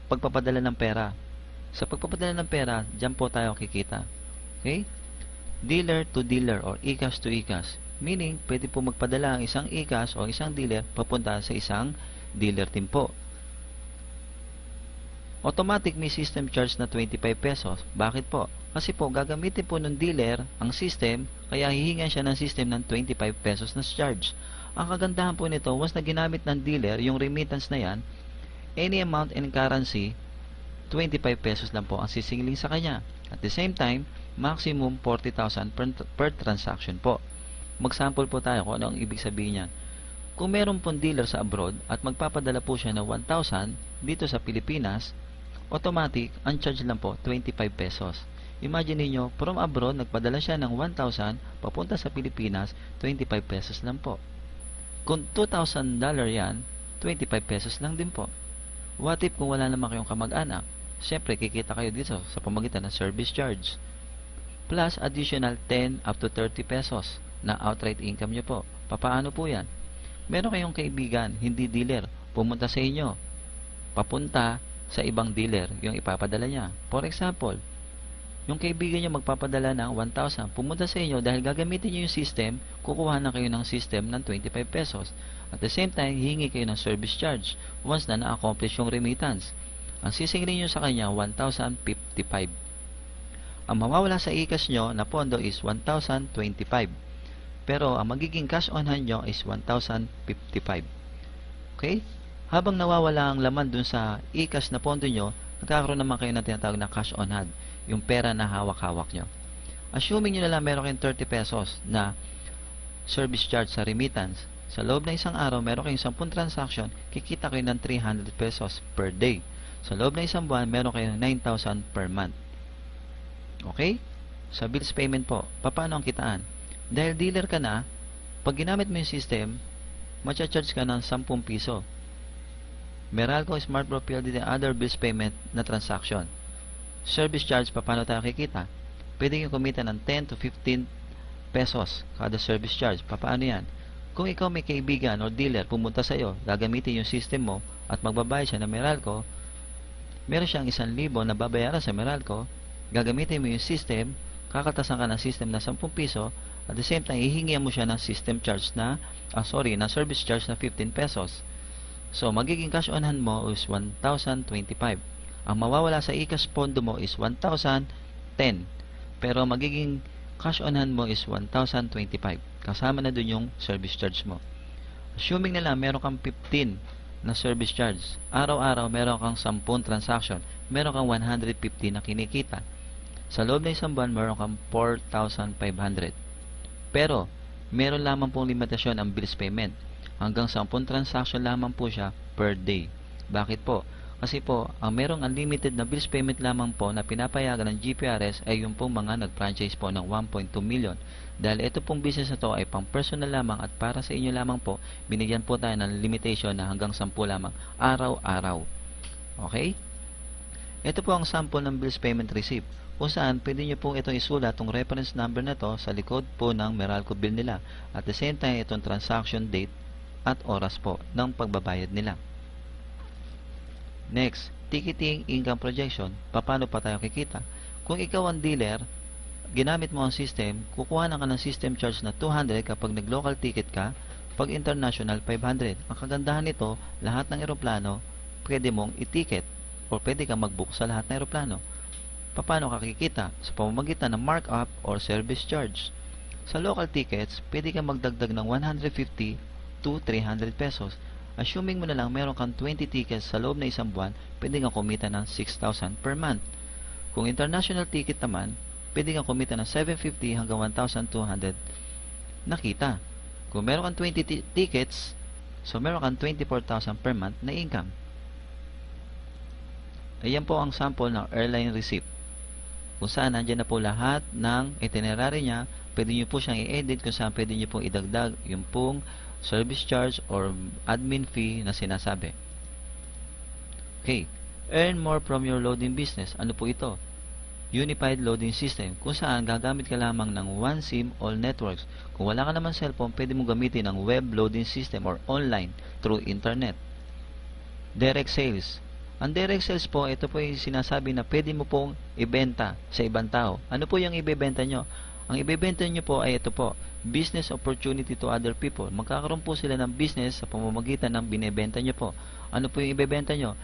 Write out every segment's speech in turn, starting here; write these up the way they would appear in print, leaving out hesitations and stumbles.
pagpapadala ng pera. Sa pagpapadala ng pera, dyan po tayo kikita. Okay? Dealer to dealer or e-cash to e-cash. Meaning, pwede po magpadala ang isang e-cash o isang dealer papunta sa isang dealer din po. Automatic may system charge na 25 pesos. Bakit po? Kasi po, gagamitin po ng dealer ang system, kaya hihingan siya ng system ng 25 pesos na charge. Ang kagandahan po nito, once na ginamit ng dealer, yung remittance na yan, any amount in currency, 25 pesos lang po ang sisingling sa kanya. At the same time, maximum 40,000 per transaction po. Mag-sample po tayo kung ano ang ibig sabihin niyan. Kung meron pong dealer sa abroad at magpapadala po siya ng 1,000 dito sa Pilipinas, automatic, ang charge lang po 25 pesos. Imagine niyo, from abroad, nagpadala siya ng 1,000 papunta sa Pilipinas, 25 pesos lang po. Kung $2,000 yan, 25 pesos lang din po. What if kung wala naman kayong kamag-anak? Siyempre, kikita kayo dito sa pamagitan ng service charge. Plus, additional 10 up to 30 pesos na outright income nyo po. Papaano po yan? Meron kayong kaibigan, hindi dealer, pumunta sa inyo, papunta sa ibang dealer, yung ipapadala niya. For example, yung kaibigan nyo magpapadala ng 1,000, pumunta sa inyo dahil gagamitin nyo yung system, kukuha na kayo ng system ng 25 pesos. At the same time, hihingi kayo ng service charge once na na-accomplish yung remittance. Ang sisingilin nyo sa kanya, 1,055. Ang mawawala sa e-cash nyo na pondo is 1,025. Pero ang magiging cash on hand nyo is 1,055. Okay? Habang nawawala ang laman dun sa e-cash na pondo nyo, nagkakaroon naman kayo ng tinatawag na cash on hand, yung pera na hawak-hawak nyo. Assuming nyo na lang meron kayong 30 pesos na service charge sa remittance. Sa loob ng isang araw, meron kayong 10 transaction, kikita kayo ng 300 pesos per day. Sa loob ng isang buwan, meron kayong 9,000 per month. Okay? Sa bills payment po, paano ang kitaan? Dahil dealer ka na, pag ginamit mo yung system, matcha-charge ka ng 10 piso. Meralco, Smart Pro PLDT, and other bills payment na transaction. Service charge, paano tayo kikita? Pwede yung kumita ng 10 to 15 pesos kada service charge. Paano yan? Kung ikaw may kaibigan o dealer pumunta sa iyo, gagamitin yung system mo at magbabayad siya ng Meralco, meron siyang 1,000 na babayaran sa Meralco, gagamitin mo yung system, kakaltasan ka ng system na 10 piso, at the same time, hihingihan mo siya ng system charge na, na service charge na 15 pesos. So, magiging cash on hand mo is 1,025. Ang mawawala sa e-cash pondo mo is 1,010. Pero magiging cash on hand mo is 1,025. Kasama na dun yung service charge mo. Assuming na lang, meron kang 15 na service charge. Araw-araw, meron kang 10 transaction. Meron kang 150 na kinikita. Sa loob ng isang buwan, meron kang 4,500. Pero, meron lamang pong limitasyon ang bills payment. Hanggang 10 transaction lamang po siya per day. Bakit po? Kasi po, ang merong unlimited na bills payment lamang po na pinapayagan ng GPRS ay yung pong mga nag-franchise po ng 1.2 million. Dahil ito pong business na to ay pang personal lamang at para sa inyo lamang po, binigyan po tayo ng limitation na hanggang 10 lamang araw-araw. Okay? Ito po ang sample ng bills payment receipt, kung saan pwede nyo pong itong isulat itong reference number na to sa likod po ng Meralco bill nila. At the same time, itong transaction date at oras po ng pagbabayad nila. Next, ticketing income projection. Paano pa tayo kikita? Kung ikaw ang dealer, ginamit mo ang system, kukuha na ka ng system charge na 200 kapag nag-local ticket ka, pag international 500. Ang kagandahan nito, lahat ng eroplano pwede mong i-ticket o pwede kang mag-book sa lahat ng eroplano. Paano ka kikita? Sa pamamagitan ng markup or service charge. Sa local tickets, pwede kang magdagdag ng 150 to 300 pesos. Assuming mo na lang meron kang 20 tickets sa loob na isang buwan, pwede kang kumita ng 6,000 per month. Kung international ticket naman, pwede kang kumita ng 750 hanggang 1,200 na kita. Kung meron kang 20 tickets, so meron kang 24,000 per month na income. Ayan po ang sample ng airline receipt. Kung saan nandiyan na po lahat ng itinerary niya, pwede nyo po siyang i-edit kung saan pwede nyo pong idagdag yung pong service charge or admin fee na sinasabi. Okay. Earn more from your loading business. Ano po ito? Unified loading system, kung saan gagamit ka lamang ng one SIM all networks. Kung wala ka naman cellphone, pwede mo gamitin ang web loading system or online through internet. Direct sales. Ang direct sales po, ito po yung sinasabi na pwede mo pong ibenta sa ibang tao. Ano po yung ibebenta nyo? Ang ibebenta nyo po ay ito po, business opportunity to other people. Magkakaroon po sila ng business sa pamamagitan ng binebenta nyo po. Ano po yung ibebenta nyo?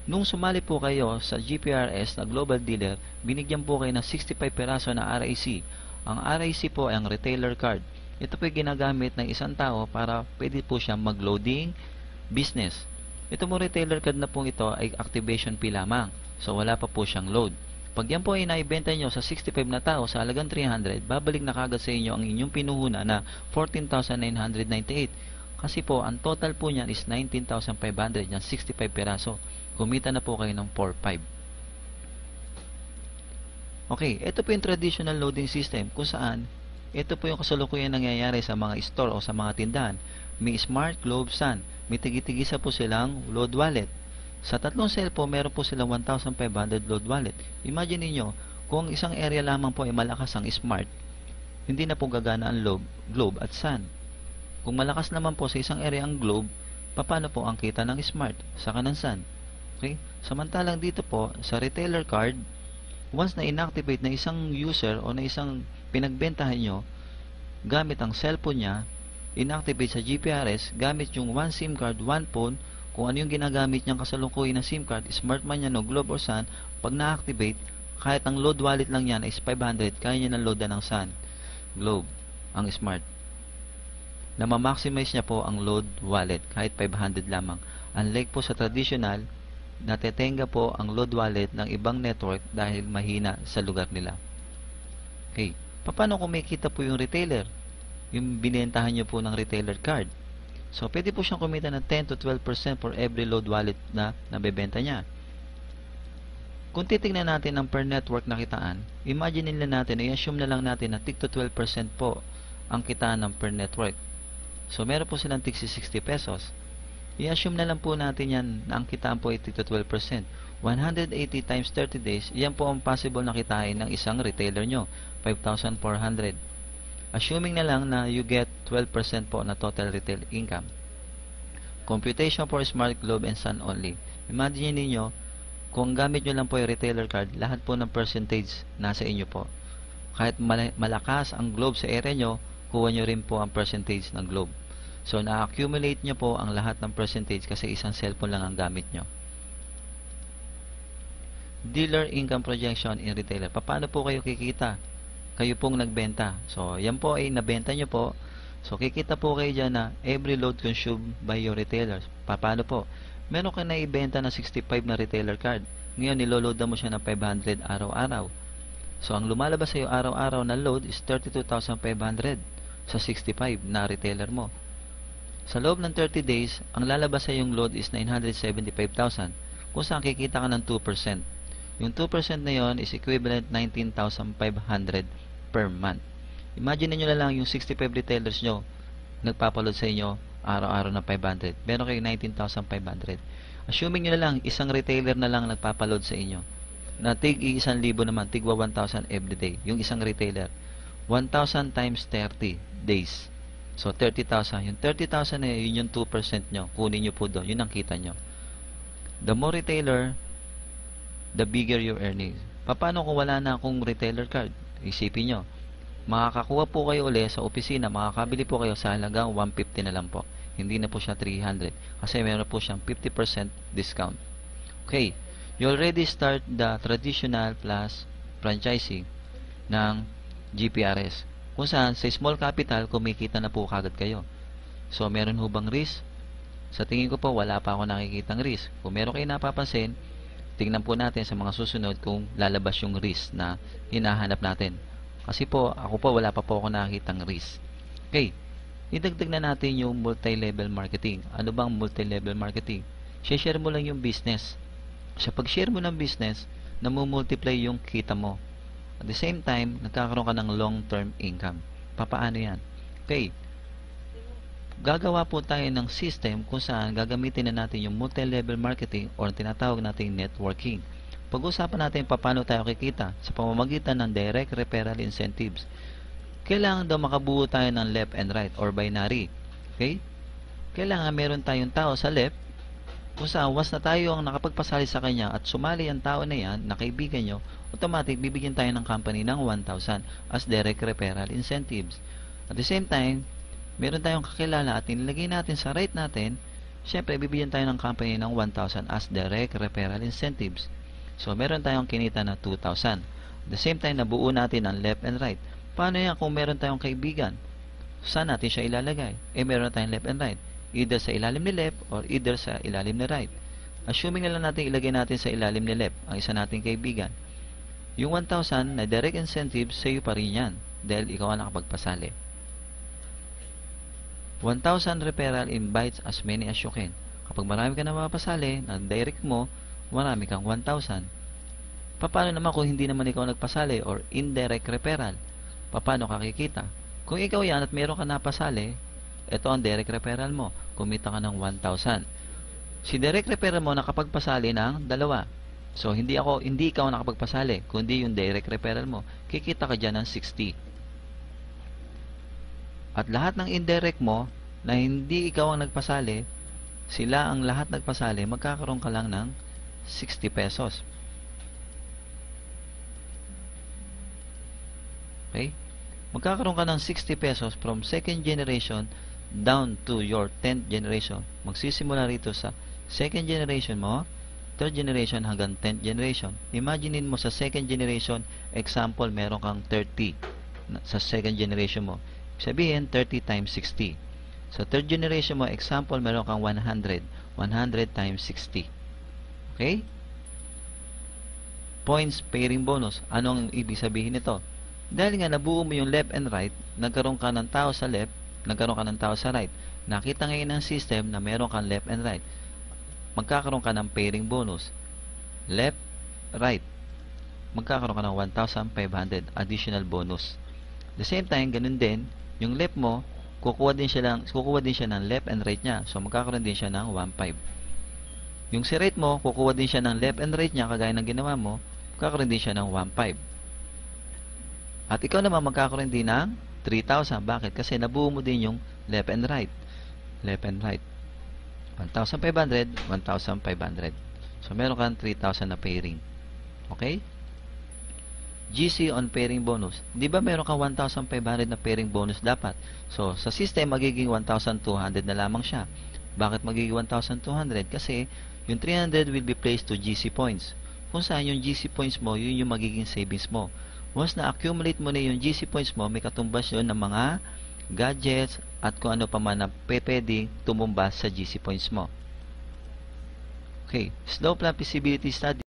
Nung sumali po kayo sa GPRS na global dealer, binigyan po kayo ng 65 peraso na RIC. Ang RIC po ay ang retailer card. Ito po yung ginagamit ng isang tao para pwede po siya mag-loading business. Ito mo retailer card na po ito ay activation fee lamang. So wala pa po siyang load. Pag yan po ay naibenta nyo sa 65 na tao sa halagang 300, babalik na kagad sa inyo ang inyong pinuhunan na 14,998. Kasi po, ang total po niyan is 19,500, yan 65 peraso. Kumita na po kayo ng 4,500. Okay, ito po yung traditional loading system kung saan ito po yung kasalukuyan nangyayari sa mga store o sa mga tindahan. May Smart, Globe, Sun. May tigi-tigisa po silang load wallet. Sa tatlong cellphone, meron po silang 1,500 load wallet. Imagine niyo kung isang area lamang po ay malakas ang Smart, hindi na po gagana ang Globe at Sun. Kung malakas naman po sa isang area ang Globe, paano po ang kita ng Smart sa ng Sun? Okay? Samantalang dito po, sa retailer card, once na inactivate na isang user o na isang pinagbentahan nyo, gamit ang cellphone niya, inactivate sa GPRS, gamit yung one SIM card, one phone, kung ano yung ginagamit niyang kasalukuyan na SIM card, smart man yan o Globe or Sun, pag na-activate, kahit ang load wallet lang yan is 500, kaya niya na loadan ng Sun, Globe, ang Smart. Na ma-maximize niya po ang load wallet kahit 500 lamang. Unlike po sa traditional, natetenga po ang load wallet ng ibang network dahil mahina sa lugar nila. Okay. Paano kung may kita po yung retailer? Yung binentahan nyo po ng retailer card. So, pwede po siyang kumita ng 10 to 12% for every load wallet na nabebenta niya. Kung titignan natin ang per network na kitaan, imagine nila natin, i-assume na lang natin na tig to 12% po ang kitaan ng per network. So, meron po silang tig 60 pesos. I-assume na lang po natin yan na ang kitaan po ay tig to 12%. 180 times 30 days, yan po ang possible na kitain ng isang retailer nyo, 5,400. Assuming na lang na you get 12% po na total retail income. Computation for Smart, Globe, and Sun only. Imagine niyo kung gamit nyo lang po yung retailer card, lahat po ng percentage nasa inyo po. Kahit malakas ang Globe sa area nyo, kuha nyo rin po ang percentage ng Globe. So, na-accumulate nyo po ang lahat ng percentage kasi isang cellphone lang ang gamit nyo. Dealer income projection in retailer. Paano po kayo kikita? Kayo pong nagbenta. So, yan po ay nabenta nyo po. So, kikita po kayo dyan na every load consumed by your retailers. Paano po? Meron ka na ibenta na 65 na retailer card. Ngayon, niloload mo siya ng 500 araw-araw. So, ang lumalabas sa iyo araw-araw na load is 32,500 sa 65 na retailer mo. Sa loob ng 30 days, ang lalabas sa iyong load is 975,000 kung saan kikita ka ng 2%. Yung 2% na yon is equivalent 19,500 per month. Imagine niyo na lang yung 65 retailers nyo nagpapaload sa inyo araw-araw na 500. Meron kayong 19,500. Assuming nyo na lang isang retailer na lang nagpapaload sa inyo na tig 1,000 naman, tigwa 1,000 everyday. Yung isang retailer. 1,000 times 30 days. So, 30,000. Yung 30,000 na yun yung 2% nyo. Kunin nyo po doon. Yun ang kita nyo. The more retailer, the bigger your earnings. Paano kung wala na akong retailer card? Isipin nyo. Makakakuha po kayo ulit sa opisina. Makakabili po kayo sa halagang 150 na lang po. Hindi na po siya 300. Kasi meron po siyang 50% discount. Okay. You already start the traditional plus franchising ng GPRS. Kung saan, sa small capital, kumikita na po kagad kayo. So, meron ho bang risk? Sa tingin ko po, wala pa ako nakikitang risk. Kung meron kayo napapansin, tingnan po natin sa mga susunod kung lalabas yung risk na hinahanap natin. Kasi po, ako po, wala pa po ako nakikitang risk. Okay. Idagdag na natin yung multi-level marketing. Ano bang multi-level marketing? Share mo lang yung business. Sa pag-share mo ng business, namumultiply yung kita mo. At the same time, nagkakaroon ka ng long-term income. Papaano yan? Okay. Gagawa po tayo ng system kung saan gagamitin na natin yung multi-level marketing or tinatawag natin networking. Pag-usapan natin paano tayo kikita sa pamamagitan ng direct referral incentives. Kailangan daw makabuo tayo ng left and right or binary. Okay? Kailangan meron tayong tao sa left, Kung saan once na tayo ang nakapagpasali sa kanya at sumali ang tao na yan, na kaibigan nyo, automatic bibigyan tayo ng company ng 1,000 as direct referral incentives. At the same time, meron tayong kakilala at inilagay natin sa rate natin, syempre bibigyan tayo ng company ng 1,000 as direct referral incentives. So meron tayong kinita na 2,000. At the same time, nabuo natin ang left and right. Paano yan kung meron tayong kaibigan? Saan natin siya ilalagay? Meron tayong left and right. Either sa ilalim ni left or either sa ilalim ni right. Assuming na lang natin ilagay natin sa ilalim ni left ang isa nating kaibigan. Yung 1,000 na direct incentive sa iyo pa rin yan dahil ikaw ang nakapagpasali. 1,000 referral invites as many as you can. Kapag marami ka na mapasali na direct mo, marami kang 1,000. Paano naman kung hindi naman ikaw nagpasali or indirect referral? Paano kakikita? Kung ikaw yan at meron ka napasali, ito ang direct referral mo. Kumita ka ng 1,000. Si direct referral mo nakapagpasali ng 2. So, hindi ikaw nakapagpasali, kundi yung direct referral mo. Kikita ka dyan ng 60. At lahat ng indirect mo, na hindi ikaw ang nagpasali, sila ang lahat nagpasali, magkakaroon ka lang ng 60 pesos. Okay? Magkakaroon ka ng 60 pesos from second generation down to your 10th generation. Magsisimula rito sa second generation mo, third generation hanggang 10th generation. Imaginein mo sa second generation, example, meron kang 30 sa second generation mo. Sabihin, 30 times 60. Sa third generation mo, example, meron kang 100. 100 times 60. Okay? Points pairing bonus. Anong ibig sabihin nito? Dahil nga nabuo mo yung left and right, nagkaroon ka ng tao sa left, nagkaroon ka ng tao sa right. Nakita ngayon ng system na meron kang left and right. Magkakaroon ka ng pairing bonus. Left, right. Magkakaroon ka ng 1,500 additional bonus. At the same time, ganun din, yung left mo, kukuha din siya ng left and right niya. So, magkakaroon din siya ng 1,500. Yung si right mo, kukuha din siya ng left and right niya, kagaya ng ginawa mo, magkakaroon din siya ng 1,500. At ikaw naman magkakaroon din ng 3,000. Bakit? Kasi nabuo mo din yung left and right. Left and right. 1,500, 1,500. So, meron kang 3,000 na pairing. Okay? GC on pairing bonus. Di ba meron kang 1,500 na pairing bonus dapat? So, sa system, magiging 1,200 na lamang siya. Bakit magiging 1,200? Kasi, yung 300 will be placed to GC points. Kung saan yung GC points mo, yun yung magiging savings mo. Once na-accumulate mo na yung GC points mo, may katumbas yun ng mga gadgets at kung ano pa man na pwedeng tumumbas sa GC points mo. Okay, slow plan feasibility study.